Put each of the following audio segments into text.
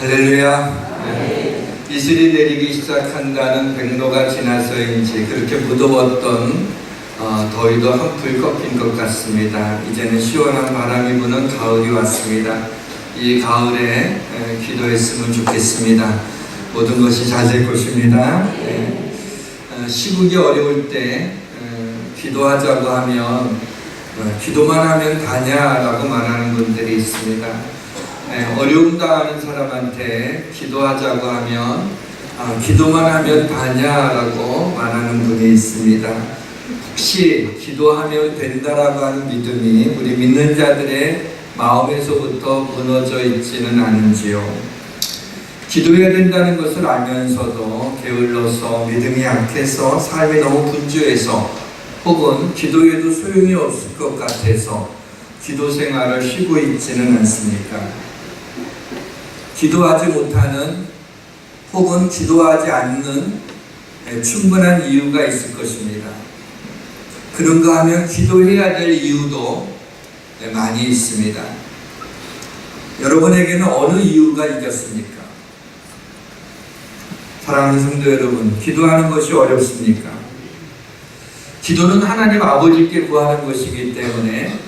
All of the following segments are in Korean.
할렐루야. 이슬이 내리기 시작한다는 백로가 지나서인지 그렇게 무더웠던 더위도 한풀 꺾인 것 같습니다. 이제는 시원한 바람이 부는 가을이 왔습니다. 이 가을에 기도했으면 좋겠습니다. 모든 것이 잘 될 것입니다. 시국이 어려울 때 기도하자고 하면 기도만 하면 다냐라고 말하는 분들이 있습니다. 어려움 당하는 사람한테 기도하자고 하면 기도만 하면 다냐라고 말하는 분이 있습니다. 혹시 기도하면 된다라고 하는 믿음이 우리 믿는 자들의 마음에서부터 무너져 있지는 않은지요. 기도해야 된다는 것을 알면서도 게을러서 믿음이 약해서 삶이 너무 분주해서 혹은 기도해도 소용이 없을 것 같아서 기도 생활을 쉬고 있지는 않습니까? 기도하지 못하는 혹은 기도하지 않는 충분한 이유가 있을 것입니다. 그런가 하면 기도해야 될 이유도 많이 있습니다. 여러분에게는 어느 이유가 이겼습니까? 사랑하는 성도 여러분, 기도하는 것이 어렵습니까? 기도는 하나님 아버지께 구하는 것이기 때문에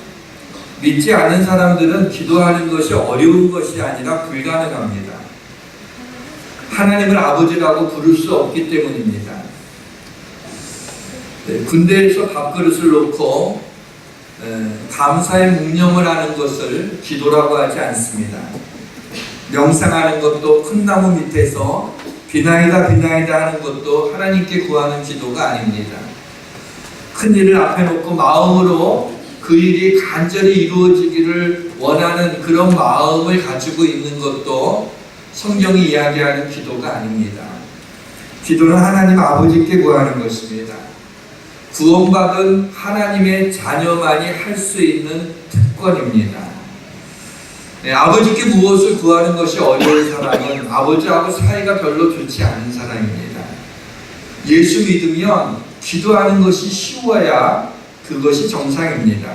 믿지 않은 사람들은 기도하는 것이 어려운 것이 아니라 불가능합니다. 하나님을 아버지라고 부를 수 없기 때문입니다. 군대에서 밥그릇을 놓고 감사의 묵념을 하는 것을 기도라고 하지 않습니다. 명상하는 것도 큰 나무 밑에서 비나이다 비나이다 하는 것도 하나님께 구하는 기도가 아닙니다. 큰 일을 앞에 놓고 마음으로 그 일이 간절히 이루어지기를 원하는 그런 마음을 가지고 있는 것도 성경이 이야기하는 기도가 아닙니다. 기도는 하나님 아버지께 구하는 것입니다. 구원받은 하나님의 자녀만이 할 수 있는 특권입니다. 아버지께 무엇을 구하는 것이 어려운 사람은 아버지하고 사이가 별로 좋지 않은 사람입니다. 예수 믿으면 기도하는 것이 쉬워야 그것이 정상입니다.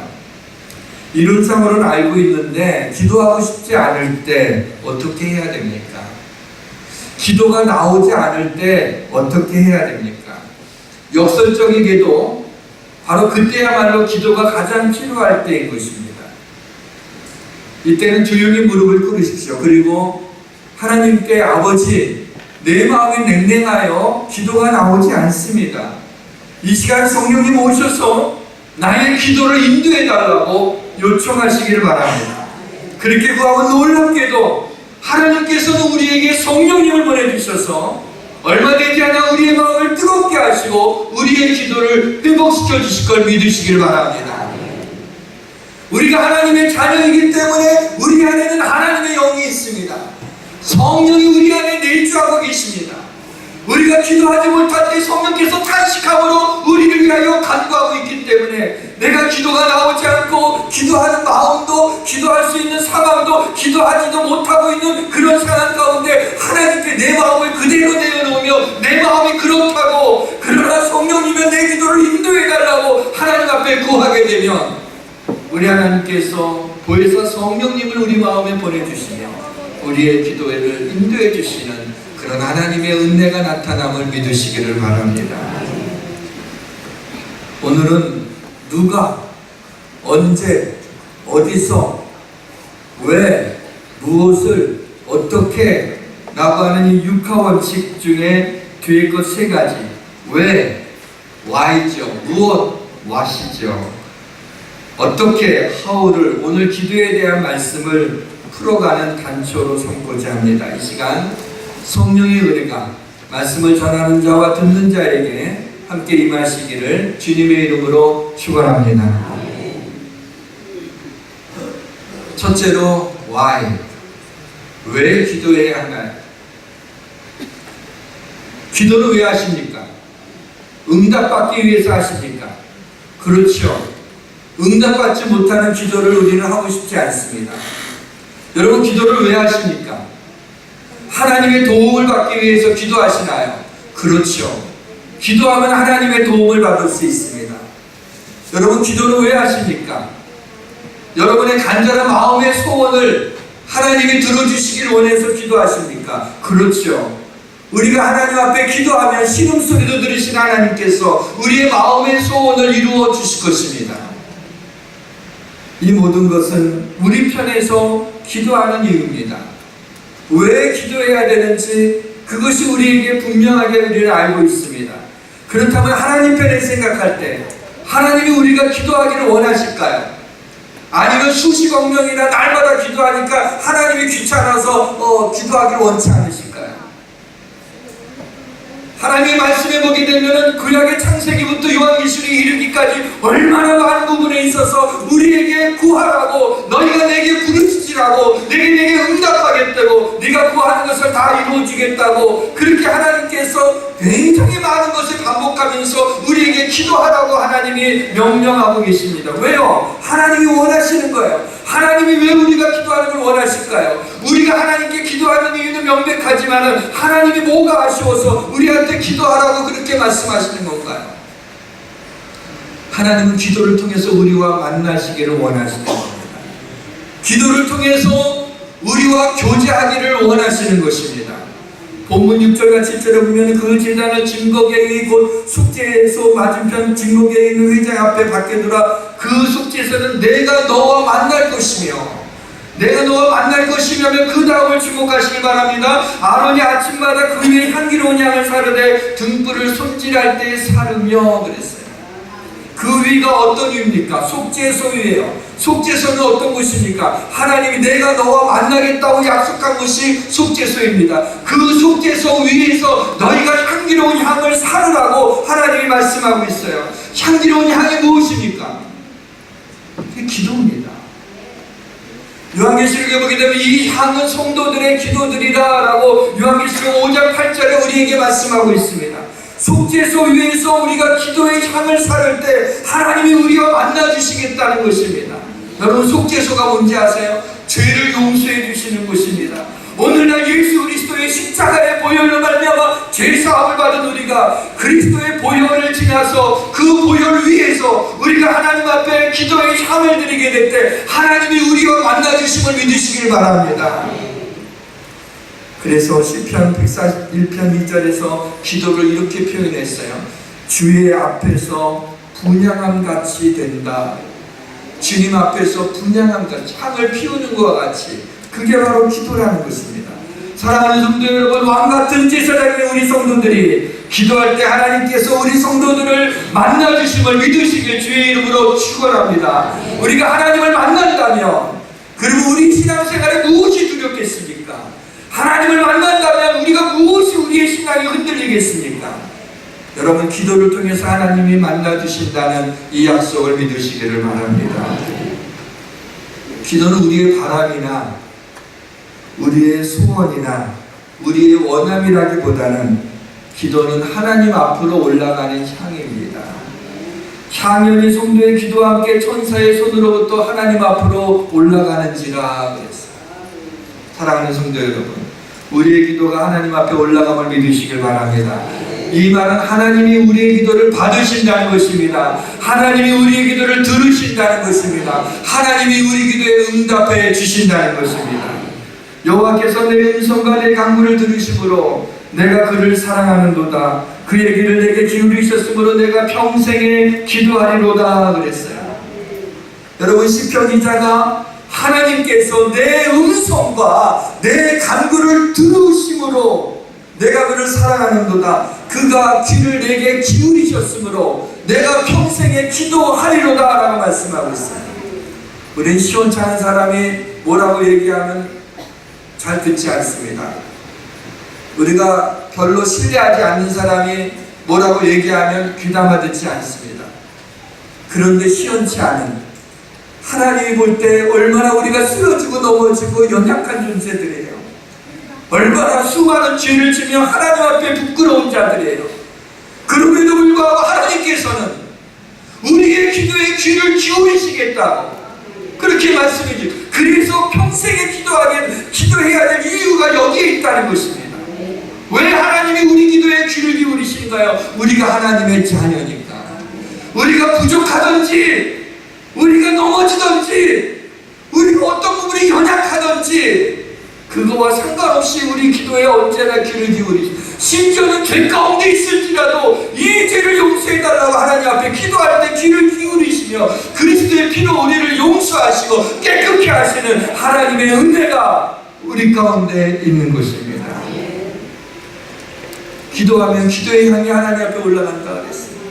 이론상으로는 알고 있는데 기도하고 싶지 않을 때 어떻게 해야 됩니까? 기도가 나오지 않을 때 어떻게 해야 됩니까? 역설적이게도 바로 그때야말로 기도가 가장 필요할 때인 것입니다. 이때는 조용히 무릎을 꿇으십시오. 그리고 하나님께 아버지, 내 마음이 냉랭하여 기도가 나오지 않습니다. 이 시간 성령님 오셔서 나의 기도를 인도해달라고 요청하시기를 바랍니다. 그렇게 구하고 놀랍게도 하나님께서도 우리에게 성령님을 보내주셔서 얼마 되지 않아 우리의 마음을 뜨겁게 하시고 우리의 기도를 회복시켜 주실 걸 믿으시길 바랍니다. 우리가 하나님의 자녀이기 때문에 우리 안에는 하나님의 영이 있습니다. 성령이 우리 안에 내주하고 계십니다. 우리가 기도하지 못할 때 성령께서 탄식함으로 우리를 위하여 간구하고 있기 때문에 내가 기도가 나오지 않고 기도하는 마음도 기도할 수 있는 상황도 기도하지도 못하고 있는 그런 상황 가운데 하나님께 내 마음을 그대로 내어놓으며 내 마음이 그렇다고 그러나 성령님은 내 기도를 인도해달라고 하나님 앞에 구하게 되면 우리 하나님께서 보혜사 성령님을 우리 마음에 보내주시며 우리의 기도를 인도해 주시는 그런 하나님의 은혜가 나타남을 믿으시기를 바랍니다. 오늘은 누가, 언제, 어디서, 왜, 무엇을, 어떻게 라고 하는 이 육하원칙 중에 뒤에 것 세 가지 왜, why죠. 무엇, what이죠. 어떻게, how를 오늘 기도에 대한 말씀을 풀어가는 단초로 삼고자 합니다. 이 시간 성령의 은혜가 말씀을 전하는 자와 듣는 자에게 함께 임하시기를 주님의 이름으로 축원합니다. 첫째로 why, 왜 기도해야 하나요? 기도를 왜 하십니까? 응답받기 위해서 하십니까? 그렇죠. 응답받지 못하는 기도를 우리는 하고 싶지 않습니다. 여러분 기도를 왜 하십니까? 하나님의 도움을 받기 위해서 기도하시나요? 그렇죠. 기도하면 하나님의 도움을 받을 수 있습니다. 여러분 기도를 왜 하십니까? 여러분의 간절한 마음의 소원을 하나님이 들어주시길 원해서 기도하십니까? 그렇죠. 우리가 하나님 앞에 기도하면 신음소리도 들으신 하나님께서 우리의 마음의 소원을 이루어 주실 것입니다. 이 모든 것은 우리 편에서 기도하는 이유입니다. 왜 기도해야 되는지 그것이 우리에게 분명하게 우리는 알고 있습니다. 그렇다면 하나님 편에 생각할 때 하나님이 우리가 기도하기를 원하실까요? 아니면 수십억 명이나 날마다 기도하니까 하나님이 귀찮아서 기도하기를 원치 않으실까요? 하나님의 말씀에 보게 되면 구약의 창세기부터 요한계시록에 이르기까지 얼마나 많은 부분에 있어서 우리에게 구하라고, 너희가 내게 부르짖으라고, 내게 응답하겠다고, 네가 구하는 것을 다 이루어주겠다고, 그렇게 하나님께서 굉장히 많은 것을 반복하면서 우리에게 기도하라고 하나님이 명령하고 계십니다. 왜요? 하나님이 원하시는 거예요. 하나님이 왜 우리가 기도하는 걸 원하실까요? 우리가 하나님께 기도하는 이유는 명백하지만 하나님이 뭐가 아쉬워서 우리한테 기도하라고 그렇게 말씀하시는 건가요? 하나님은 기도를 통해서 우리와 만나시기를 원하시는 겁니다. 기도를 통해서 우리와 교제하기를 원하시는 것입니다. 본문 6절과 7절에 보면 그 제자는 증거계의 곧 숙제소 맞은편 증거계에 있는 회장 앞에 밖에 돌아 그 숙제에서는 내가 너와 만날 것이며, 내가 너와 만날 것이면 그 다음을 주목하시기 바랍니다. 아론이 아침마다 그 위에 향기로운 향을 사르되 등불을 손질할 때 사르며 그랬어요. 그 위가 어떤 위입니까? 속죄소 위예요. 속죄소는 어떤 곳입니까? 하나님이 내가 너와 만나겠다고 약속한 것이 속죄소입니다. 그 속죄소 위에서 너희가 향기로운 향을 사르라고 하나님이 말씀하고 있어요. 향기로운 향이 무엇입니까? 그게 기도입니다. 요한계시록에 보게 되면 이 향은 성도들의 기도들이다 라고 요한계시록 5장 8절에 우리에게 말씀하고 있습니다. 속죄소 위에서 우리가 기도의 향을 사를 때 하나님이 우리와 만나주시겠다는 것입니다. 여러분, 속죄소가 뭔지 아세요? 죄를 용서해 주시는 곳입니다. 오늘날 예수 그리스도의 십자가의 보혈로 말미암아 죄사함을 받은 우리가 그리스도의 보혈을 지나서 그 보혈 위에서 우리가 하나님 앞에 기도의 향을 드리게 될 때 하나님이 우리와 만나주심을 믿으시길 바랍니다. 그래서 시편 141편 2절에서 기도를 이렇게 표현했어요. 주의 앞에서 분향함같이 된다. 주님 앞에서 분향함같이 향을 피우는 것과 같이, 그게 바로 기도라는 것입니다. 사랑하는 성도 여러분, 왕같은 제사장인 우리 성도들이 기도할 때 하나님께서 우리 성도들을 만나주심을 믿으시길 주의 이름으로 축원합니다. 우리가 하나님을 만난다면, 그리고 우리 신앙생활에 무엇이 두렵겠습니까? 하나님을 만난다면 우리가 무엇이 우리의 신앙이 흔들리겠습니까? 여러분, 기도를 통해서 하나님이 만나주신다는 이 약속을 믿으시기를 바랍니다. 기도는 우리의 바람이나 우리의 소원이나 우리의 원함이라기보다는 기도는 하나님 앞으로 올라가는 향입니다. 향연이 성도의 기도와 함께 천사의 손으로부터 하나님 앞으로 올라가는지라 그랬어요. 사랑하는 성도 여러분, 우리의 기도가 하나님 앞에 올라감을 믿으시길 바랍니다. 이 말은 하나님이 우리의 기도를 받으신다는 것입니다. 하나님이 우리의 기도를 들으신다는 것입니다. 하나님이 우리 기도에 응답해 주신다는 것입니다. 여호와께서 내 음성과 내 간구를 들으심으로 내가 그를 사랑하는도다. 그의 귀를 내게 기울이셨으므로 내가 평생에 기도하리로다 그랬어요. 여러분, 시편 기자가 하나님께서 내 음성과 내 간구를 들으심으로 내가 그를 사랑하는도다. 그가 귀를 내게 기울이셨으므로 내가 평생에 기도하리로다 라고 말씀하고 있어요. 우린 시원찮은 사람이 뭐라고 얘기하면 잘 듣지 않습니다. 우리가 별로 신뢰하지 않는 사람이 뭐라고 얘기하면 귀담아 듣지 않습니다. 그런데 시원치 않은, 하나님이 볼 때 얼마나 우리가 쓰러지고 넘어지고 연약한 존재들이에요. 얼마나 수많은 죄를 지며 하나님 앞에 부끄러운 자들이에요. 그럼에도 불구하고 하나님께서는 우리의 기도에 귀를 기울이시겠다고 그렇게 말씀해 주세요. 그래서 평생에 기도해야 될 이유가 여기에 있다는 것입니다. 왜 하나님이 우리 기도에 귀를 기울이신가요? 우리가 하나님의 자녀니까. 우리가 부족하든지 우리가 넘어지든지 우리가 어떤 부분이 연약하든지 그거와 상관없이 우리 기도에 언제나 귀를 기울이시고, 심지어는 죄 가운데 있을지라도 이 죄를 용서해달라고 하나님 앞에 기도할 때 귀를 기울이시며 그리스도의 피로 우리를 용서하시고 깨끗게 하시는 하나님의 은혜가 우리 가운데 있는 것입니다. 기도하면 기도의 향이 하나님 앞에 올라간다 그랬습니다.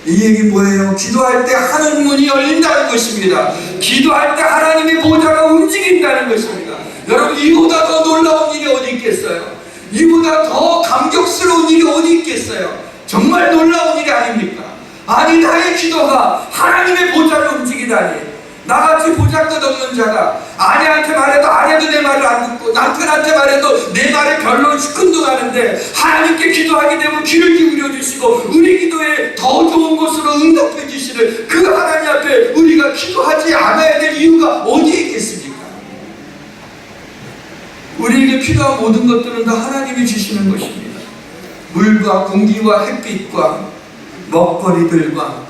이 얘기 뭐예요? 기도할 때 하늘 문이 열린다는 것입니다. 기도할 때 하나님의 보좌가 움직인다는 것입니다. 여러분, 이보다 더 놀라운 일이 어디 있겠어요? 이보다 더 감격스러운 일이 어디 있겠어요? 정말 놀라운 일이 아닙니까? 아니, 나의 기도가 하나님의 보좌를 움직이다니. 나같이 보잘것없는 자가 아내한테 말해도 아내도 내 말을 안 듣고 남편한테 말해도 내 말에 별로 시큰둥하는데 하나님께 기도하게 되면 귀를 기울여 주시고 우리 기도에 더 좋은 곳으로 응답해 주시는 그 하나님 앞에 우리가 기도하지 않아야 될 이유가 어디에 있겠습니까? 우리에게 필요한 모든 것들은 다 하나님이 주시는 것입니다. 물과 공기와 햇빛과 먹거리들과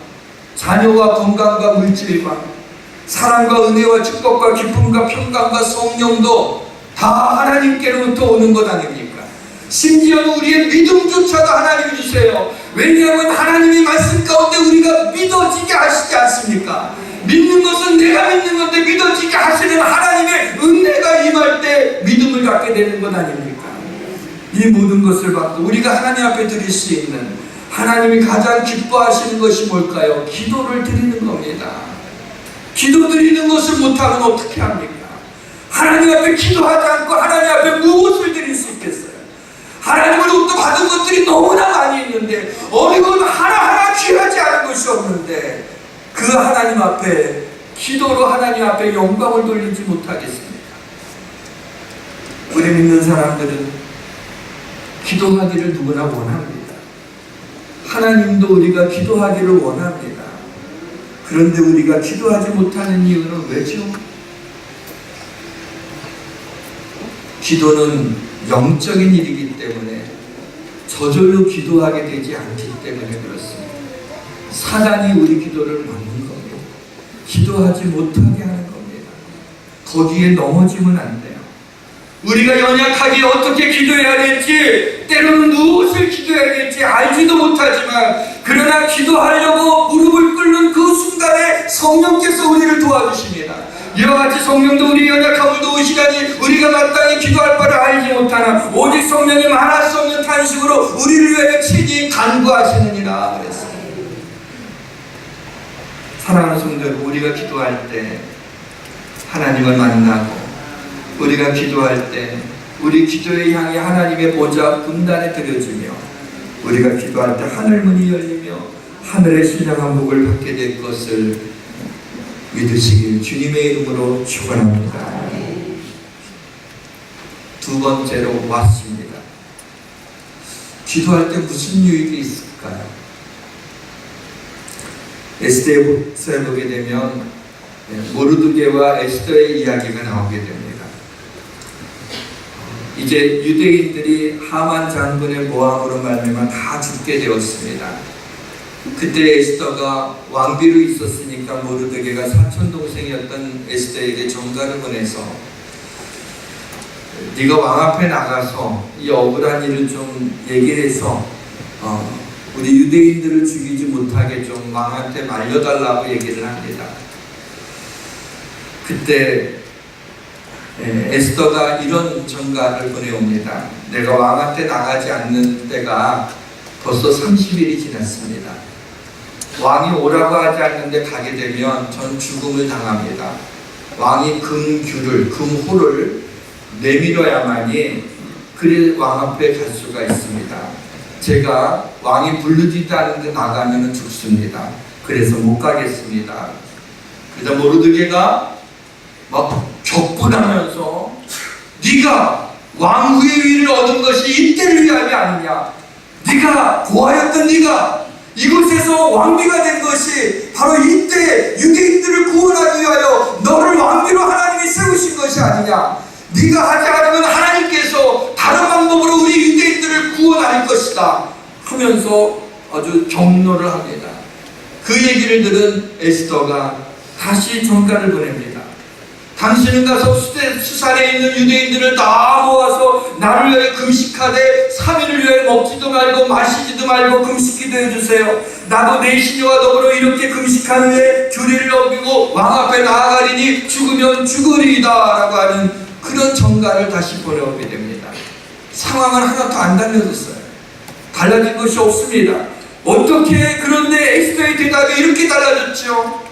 자녀와 건강과 물질과 사랑과 은혜와 축복과 기쁨과 평강과 성령도 다 하나님께로부터 오는 것 아닙니까? 심지어는 우리의 믿음조차도 하나님이 주세요. 왜냐하면 하나님의 말씀 가운데 우리가 믿어지게 하시지 않습니까? 믿는 것은 내가 믿는 건데 믿어지게 하시는 하나님의 은혜가 임할 때 믿음을 갖게 되는 것 아닙니까? 이 모든 것을 받고 우리가 하나님 앞에 드릴 수 있는, 하나님이 가장 기뻐하시는 것이 뭘까요? 기도를 드리는 겁니다. 기도 드리는 것을 못하면 어떻게 합니까? 하나님 앞에 기도하지 않고 하나님 앞에 무엇을 드릴 수 있겠어요? 하나님으로부터 받은 것들이 너무나 많이 있는데 어느 것 하나하나 귀하지 않은 것이 없는데 그 하나님 앞에 기도로 하나님 앞에 영광을 돌리지 못하겠습니까? 우리 믿는 사람들은 기도하기를 누구나 원합니다. 하나님도 우리가 기도하기를 원합니다. 그런데 우리가 기도하지 못하는 이유는 왜죠? 기도는 영적인 일이기 때문에 저절로 기도하게 되지 않기 때문에 그렇습니다. 사단이 우리 기도를 막는 겁니다. 기도하지 못하게 하는 겁니다. 거기에 넘어지면 안 돼요. 우리가 연약하게 어떻게 기도해야 될지, 때로는 무엇을 기도해야 될지 알지도 못하지만 그러나 기도하려고 무릎을 꿇는 그 순간에 성령께서 우리를 도와주십니다. 이와 같이 성령도 우리의 연약함을 도우시다니 우리가 마땅히 기도할 바를 알지 못하나 오직 성령이 말할 수 없는 탄식으로 우리를 위하여 친히 간구하시느니라 그랬습니다. 사랑하는 성도 여러분, 우리가 기도할 때 하나님을 만나고 우리가 기도할 때 우리 기도의 향이 하나님의 보좌 금단에 드려지며 우리가 기도할 때 하늘 문이 열리며 하늘의 신령한 복을 받게 될 것을 믿으시길 주님의 이름으로 축원합니다. 두 번째로 왔습니다. 기도할 때 무슨 유익이 있을까요? 에스더에 보게 되면 모르드게와 에스더의 이야기가 나오게 됩니다. 이제 유대인들이 하만 장군의 모함으로 말미암아 다 죽게 되었습니다. 그때 에스더가 왕비로 있었으니까 모르드게가 사촌 동생이었던 에스더에게 전가를 보내서 네가 왕 앞에 나가서 이 억울한 일을 좀 얘기를 해서 우리 유대인들을 죽이지 못하게 좀 왕한테 말려달라고 얘기를 합니다. 그때 에스더가 이런 전가를 보내옵니다. 내가 왕한테 나가지 않는 때가 벌써 30일이 지났습니다. 왕이 오라고 하지 않는데 가게 되면 전 죽음을 당합니다. 왕이 금호를 내밀어야만이 그래 왕 앞에 갈 수가 있습니다. 제가 왕이 부르지도 않는데 나가면 죽습니다. 그래서 못 가겠습니다. 그래서 모르드게가 막 격분하면서 네가 왕후의 위를 얻은 것이 이때를 위함이 아니냐, 네가 고하였던 네가 이곳에서 왕비가 된 것이 바로 이때 유대인들을 구원하기 위하여 너를 왕비로 하나님이 세우신 것이 아니냐, 네가 하지 않으면 하나님께서 다른 방법으로 우리 유대인들을 구원할 것이다 하면서 아주 격노를 합니다. 그 얘기를 들은 에스더가 다시 전가를 보냅니다. 당신은 가서 수산에 있는 유대인들을 다 모아서 나를 위해 금식하되 3일을 위해 먹지도 말고 마시지도 말고 금식기도 해주세요. 나도 내 시녀와 더불어 이렇게 금식한 후에 규례를 어기고 왕 앞에 나아가리니 죽으면 죽으리이다 라고 하는 그런 전가를 다시 보내오게 됩니다. 상황은 하나도 안 달라졌어요. 달라진 것이 없습니다. 어떻게 그런데 에스더의 대답이 이렇게 달라졌죠?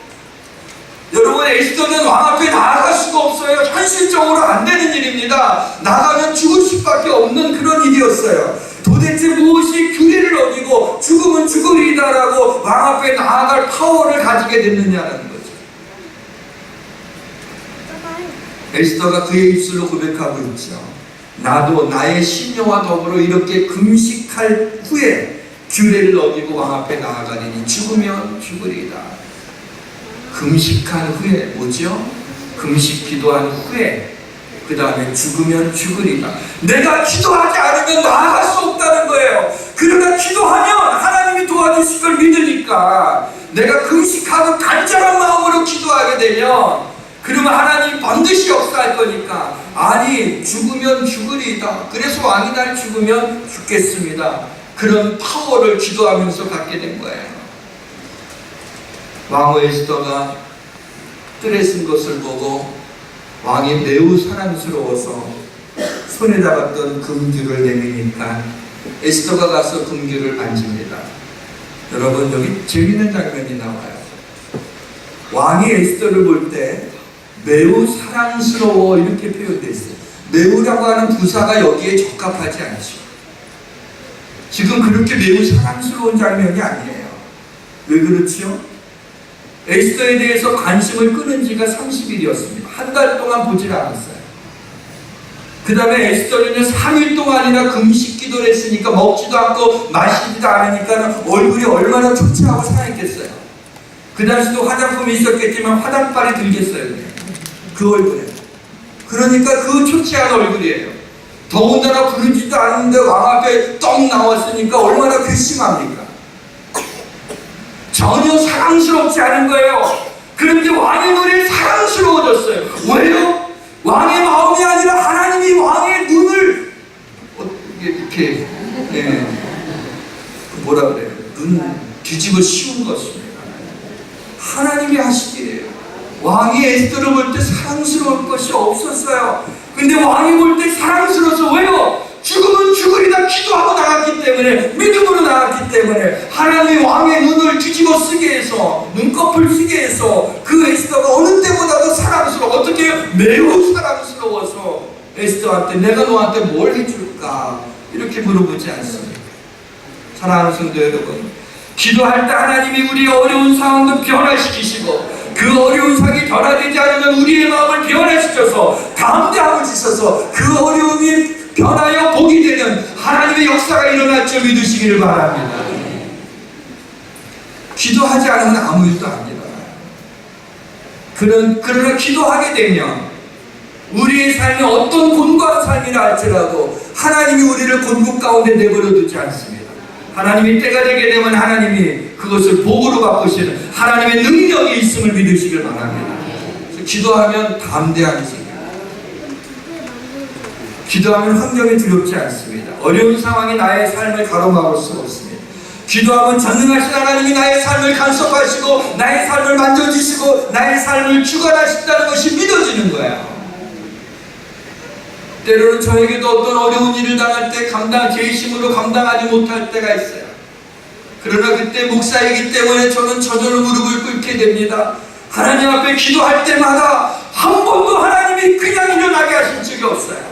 여러분, 에스더는 왕 앞에 나아갈 수가 없어요. 현실적으로 안 되는 일입니다. 나가면 죽을 수밖에 없는 그런 일이었어요. 도대체 무엇이 규례를 어기고 죽으면 죽으리다라고 왕 앞에 나아갈 파워를 가지게 됐느냐는 거죠. 에스더가 그의 입술로 고백하고 있죠. 나도 나의 시녀와 더불어 이렇게 금식할 후에 규례를 어기고 왕 앞에 나아가리니 죽으면 죽으리다. 금식한 후에 뭐죠? 금식 기도한 후에 그 다음에 죽으면 죽으리다. 내가 기도하지 않으면 나아갈 수 없다는 거예요. 그러나 기도하면 하나님이 도와주실 걸 믿으니까 내가 금식하고 간절한 마음으로 기도하게 되면 그러면 하나님이 반드시 역사할 거니까 아니 죽으면 죽으리다. 그래서 왕이 날 죽으면 죽겠습니다. 그런 파워를 기도하면서 갖게 된 거예요. 왕후 에스더가 뜰에 쓴 것을 보고 왕이 매우 사랑스러워서 손에 잡았던 금규를 내미니까 에스더가 가서 금규를 만집니다. 여러분, 여기 재밌는 장면이 나와요. 왕이 에스더를 볼 때 매우 사랑스러워 이렇게 표현되어 있어요. 매우라고 하는 부사가 여기에 적합하지 않죠. 지금 그렇게 매우 사랑스러운 장면이 아니에요. 왜 그렇지요? 에스더에 대해서 관심을 끄는 지가 30일이었습니다. 한 달 동안 보질 않았어요. 그 다음에 에스더는 3일 동안이나 금식 기도를 했으니까 먹지도 않고 마시지도 않으니까 얼굴이 얼마나 초췌하고 상했겠어요. 그 당시도 화장품이 있었겠지만 화장빨이 들겠어요. 그 얼굴에. 그러니까 그 초췌한 얼굴이에요. 더군다나 부르지도 않은데 왕 앞에 떡 나왔으니까 얼마나 괘씸합니까? 전혀 사랑스럽지 않은 거예요. 그런데 왕의 눈에 사랑스러워졌어요. 왜요? 왕의 마음이 아니라 하나님이 왕의 눈을 이렇게 뭐라 그래요? 눈 뒤집어 씌운 것입니다. 하나님이 하신 일이에요. 왕이 에스더를 볼 때 사랑스러울 것이 없었어요. 근데 왕이 볼 때 사랑스러워서 왜요? 죽으면 죽으리다 기도하고 나갔기 때문에, 믿음으로 나갔기 때문에 하나님이 왕의 눈을 뒤집어 쓰게 해서, 눈꺼풀 쓰게 해서 그 에스더가 어느 때보다도 사랑스러워. 어떻게 매우 사랑스러워서 에스더한테 내가 너한테 뭘 해줄까 이렇게 물어보지 않습니다. 사랑하는 성도 여러분, 기도할 때 하나님이 우리의 어려운 상황도 변화시키시고 그 어려운 상황이 변화되지 않으면 우리의 마음을 변화시켜서 담대함을 주셔서 그 어려움이 변하여 복이 되는 하나님의 역사가 일어날 줄 믿으시기를 바랍니다. 기도하지 않으면 아무 일도 안 일어나요. 그러나 기도하게 되면 우리의 삶이 어떤 곤고한 삶이라 할지라도 하나님이 우리를 곤고 가운데 내버려 두지 않습니다. 하나님이 때가 되게 되면 하나님이 그것을 복으로 바꾸시는 하나님의 능력이 있음을 믿으시길 바랍니다. 그래서 기도하면 담대하게 기도하면 환경이 두렵지 않습니다. 어려운 상황이 나의 삶을 가로막을 수 없습니다. 기도하면 전능하신 하나님이 나의 삶을 간섭하시고 나의 삶을 만져주시고 나의 삶을 주관하신다는 것이 믿어지는 거예요. 때로는 저에게도 어떤 어려운 일을 당할 때 제 힘으로 감당하지 못할 때가 있어요. 그러나 그때 목사이기 때문에 저는 저절로 무릎을 꿇게 됩니다. 하나님 앞에 기도할 때마다 한 번도 하나님이 그냥 일어나게 하신 적이 없어요.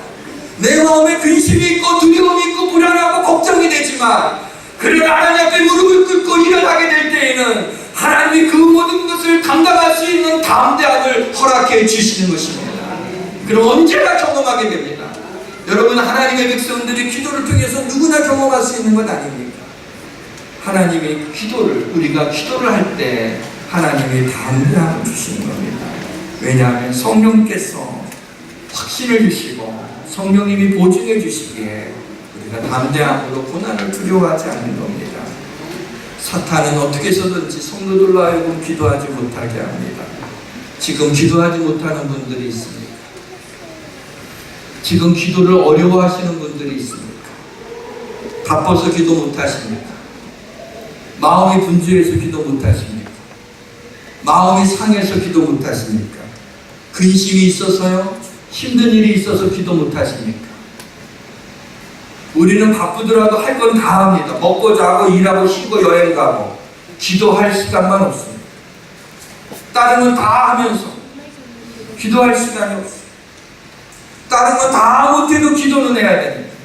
내 마음에 근심이 있고 두려움이 있고 불안하고 걱정이 되지만 그러나 하나님 앞에 무릎을 꿇고 일어나게 될 때에는 하나님이 그 모든 것을 감당할 수 있는 담대함을 허락해 주시는 것입니다. 그럼 언제나 경험하게 됩니다. 여러분, 하나님의 백성들이 기도를 통해서 누구나 경험할 수 있는 것 아닙니까? 하나님이 우리가 기도를 할 때 하나님이 담대함을 주시는 겁니다. 왜냐하면 성령께서 확신을 주시고 성령님이 보증해 주시기에 우리가 담대함으로 고난을 두려워하지 않는 겁니다. 사탄은 어떻게 해서든지 성도들로 하여금 기도하지 못하게 합니다. 지금 기도하지 못하는 분들이 있습니까? 지금 기도를 어려워하시는 분들이 있습니까? 바빠서 기도 못하십니까? 마음이 분주해서 기도 못하십니까? 마음이 상해서 기도 못하십니까? 근심이 있어서요? 힘든 일이 있어서 기도 못하십니까? 우리는 바쁘더라도 할 건 다 합니다. 먹고 자고 일하고 쉬고 여행 가고 기도할 시간만 없습니다. 다른 건 다 하면서 기도할 시간이 없어요. 다른 건 다 못해도 기도는 해야 됩니다.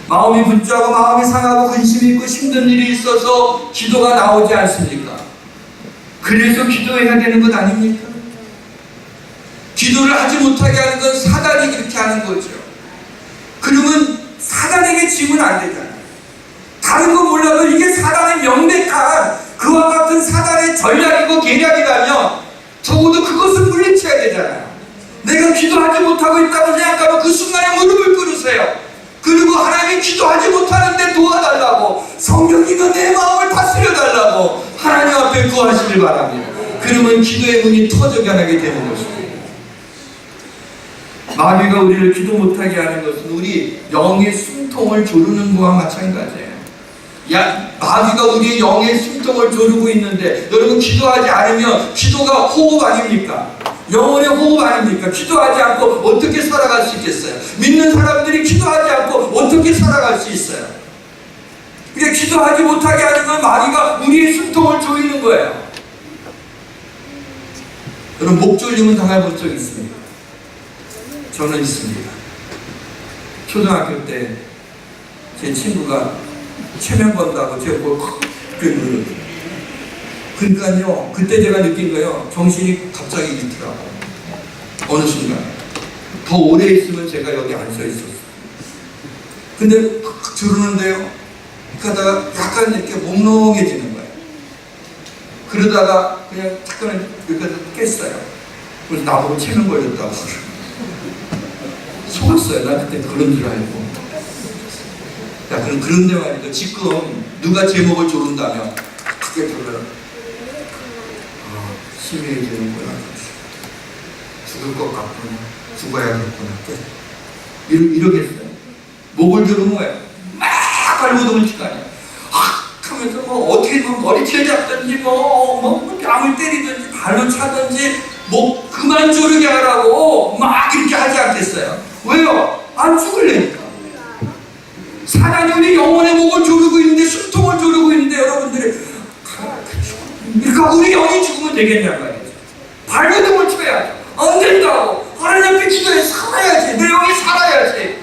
마음이 분주하고 마음이 상하고 근심이 있고 힘든 일이 있어서 기도가 나오지 않습니까? 그래서 기도해야 되는 것 아닙니까? 기도를 하지 못하게 하는 건 사단이 그렇게 하는 거죠. 그러면 사단에게 지면 안 되잖아요. 다른 건 몰라도 이게 사단의 명백한 그와 같은 사단의 전략이고 계략이라면 적어도 그것을 물리쳐야 되잖아요. 내가 기도하지 못하고 있다고 생각하면 그 순간에 무릎을 꿇으세요. 그리고 하나님이 기도하지 못하는데 도와달라고, 성령님은 내 마음을 다스려 달라고 하나님 앞에 구하시길 바랍니다. 그러면 기도의 문이 터져가게 되는 것입니다. 마귀가 우리를 기도 못하게 하는 것은 우리 영의 숨통을 조르는 것과 마찬가지예요. 마귀가 우리의 영의 숨통을 조르고 있는데, 여러분 기도하지 않으면 기도가 호흡 아닙니까? 영혼의 호흡 아닙니까? 기도하지 않고 어떻게 살아갈 수 있겠어요? 믿는 사람들이 기도하지 않고 어떻게 살아갈 수 있어요? 이게 기도하지 못하게 하는 건 마귀가 우리의 숨통을 조이는 거예요. 여러분 목 졸림은 당해본 적 있습니까? 저는 있습니다. 초등학교 때 제 친구가 최면 건다고 제 뭘 그 그러니까요, 그때 제가 느낀 거예요. 정신이 갑자기 잃더라고. 어느 순간. 더 오래 있으면 제가 여기 안 서 있었어요. 근데 팍 주르는데요. 그러다가 약간 이렇게 몽롱해지는 거예요. 그러다가 그냥 잠깐 이렇게 깼어요. 그래서 나보고 체면 걸렸다고. 속았어요. 나 그때 그런 줄 알고. 야, 그럼 그런데 말이죠. 지금 누가 제목을 조른다면 크게 불러요. 심해지는구나. 죽을 것 같구나. 죽어야겠구나. 이러겠어요. 목을 조르는 거예요. 막 발버둥을 치고 아니에요. 하면서 뭐 어떻게 뭐 머리채 잡든지 뭐 뺨을 때리든지 발로 차든지 뭐 그만 조르게 하라고 막 이렇게 하지 않겠어요. 왜요? 안 죽을래니까. 사단이 우리 영혼의 목을 조르고 있는데, 숨통을 조르고 있는데, 여러분들이 그러니까 우리 영이 죽으면 되겠냐는 말이죠. 발버둥을 쳐야죠. 안 된다고. 하나님 앞에 기도해 살아야지. 내 영이 살아야지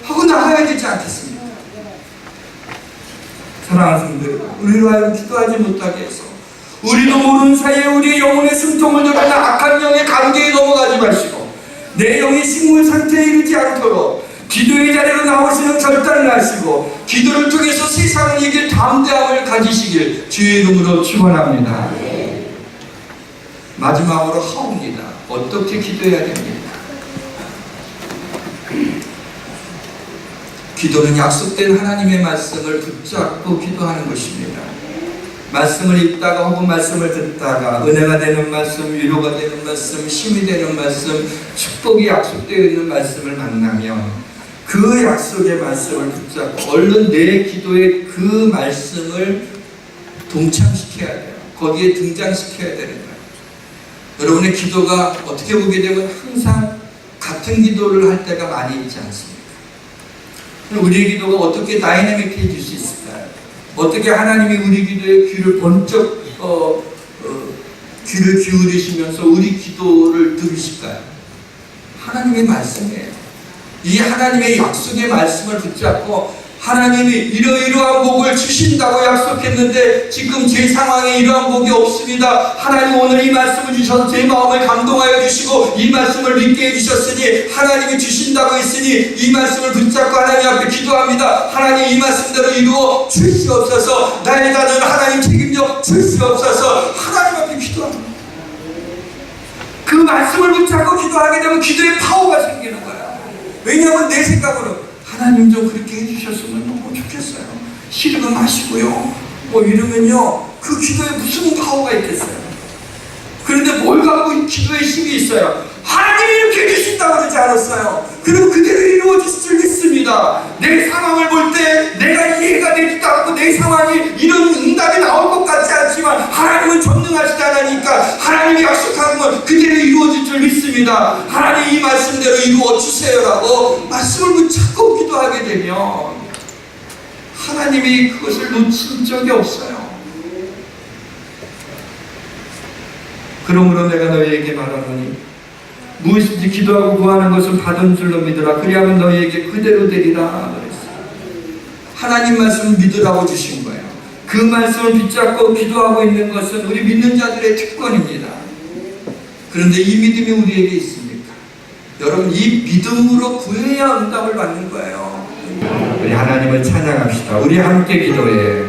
하고 나가야 되지 않겠습니까? 사랑하는 성도들, 우리로 하여금 기도하지 못하게 해서 우리도 모르는 사이에 우리의 영혼의 숨통을 조르는 악한 영의 관계에 넘어가지 마시고, 내 영이 식물 상태에 이르지 않도록 기도의 자리로 나오시는 결단을 하시고, 기도를 통해서 세상을 이길 담대함을 가지시길 주의 이름으로 축원합니다. 마지막으로 하옵니다. 어떻게 기도해야 됩니까? 기도는 약속된 하나님의 말씀을 붙잡고 기도하는 것입니다. 말씀을 읽다가 혹은 말씀을 듣다가 은혜가 되는 말씀, 위로가 되는 말씀, 힘이 되는 말씀, 축복이 약속되어 있는 말씀을 만나면 그 약속의 말씀을 붙잡고 얼른 내 기도에 그 말씀을 동참시켜야 돼요. 거기에 등장시켜야 되는 거예요. 여러분의 기도가 어떻게 보게 되면 항상 같은 기도를 할 때가 많이 있지 않습니까? 우리의 기도가 어떻게 다이내믹해질 수 있을까요? 어떻게 하나님이 우리 기도에 귀를 번쩍 귀를 기울이시면서 우리 기도를 들으실까요? 하나님의 말씀이에요. 이 하나님의 약속의 말씀을 붙잡고, 하나님이 이러이러한 복을 주신다고 약속했는데 지금 제 상황에 이러한 복이 없습니다. 하나님 오늘 이 말씀을 주셔서 제 마음을 감동하여 주시고 이 말씀을 믿게 해주셨으니 하나님이 주신다고 했으니 이 말씀을 붙잡고 하나님 앞에 기도합니다. 하나님 이 말씀대로 이루어 주시옵소서. 나의 자녀는 하나님 책임져 주시옵소서. 하나님 앞에 기도합니다. 그 말씀을 붙잡고 기도하게 되면 기도의 파워가 생기는 거예요. 왜냐하면 내 생각으로 하나님 좀 그렇게 해주셨으면 너무 좋겠어요. 싫으면 마시고요. 뭐 이러면요, 그 기도에 무슨 파워가 있겠어요? 그런데 뭘 갖고 기도의 힘이 있어요? 하나님이 이렇게 해주신다고 그러지 않았어요. 그리고 그대로 이루어질 줄 믿습니다. 내 상황을 볼 때 내가 이해가 되지도 않고 내 상황이 이런 응답이 나올 것 같지 않지만 하나님은 전능하시지 않으니까 하나님이 약속한 건 그대로 이루어질 줄 믿습니다. 하나님 이 말씀대로 이루어 주세요라고 말씀을 붙잡고 기도하게 되면 하나님이 그것을 놓친 적이 없어요. 그러므로 내가 너희에게 말하노니 무엇인지 기도하고 구하는 것은 받은 줄로 믿으라. 그리하면 너희에게 그대로 되리라 그랬어요. 하나님 말씀을 믿으라고 주신 거예요. 그 말씀을 붙잡고 기도하고 있는 것은 우리 믿는 자들의 특권입니다. 그런데 이 믿음이 우리에게 있습니까? 여러분, 이 믿음으로 구해야 응답을 받는 거예요. 우리 하나님을 찬양합시다. 우리 함께 기도해.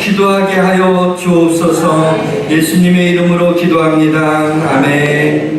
기도하게 하여 주옵소서. 예수님의 이름으로 기도합니다. 아멘.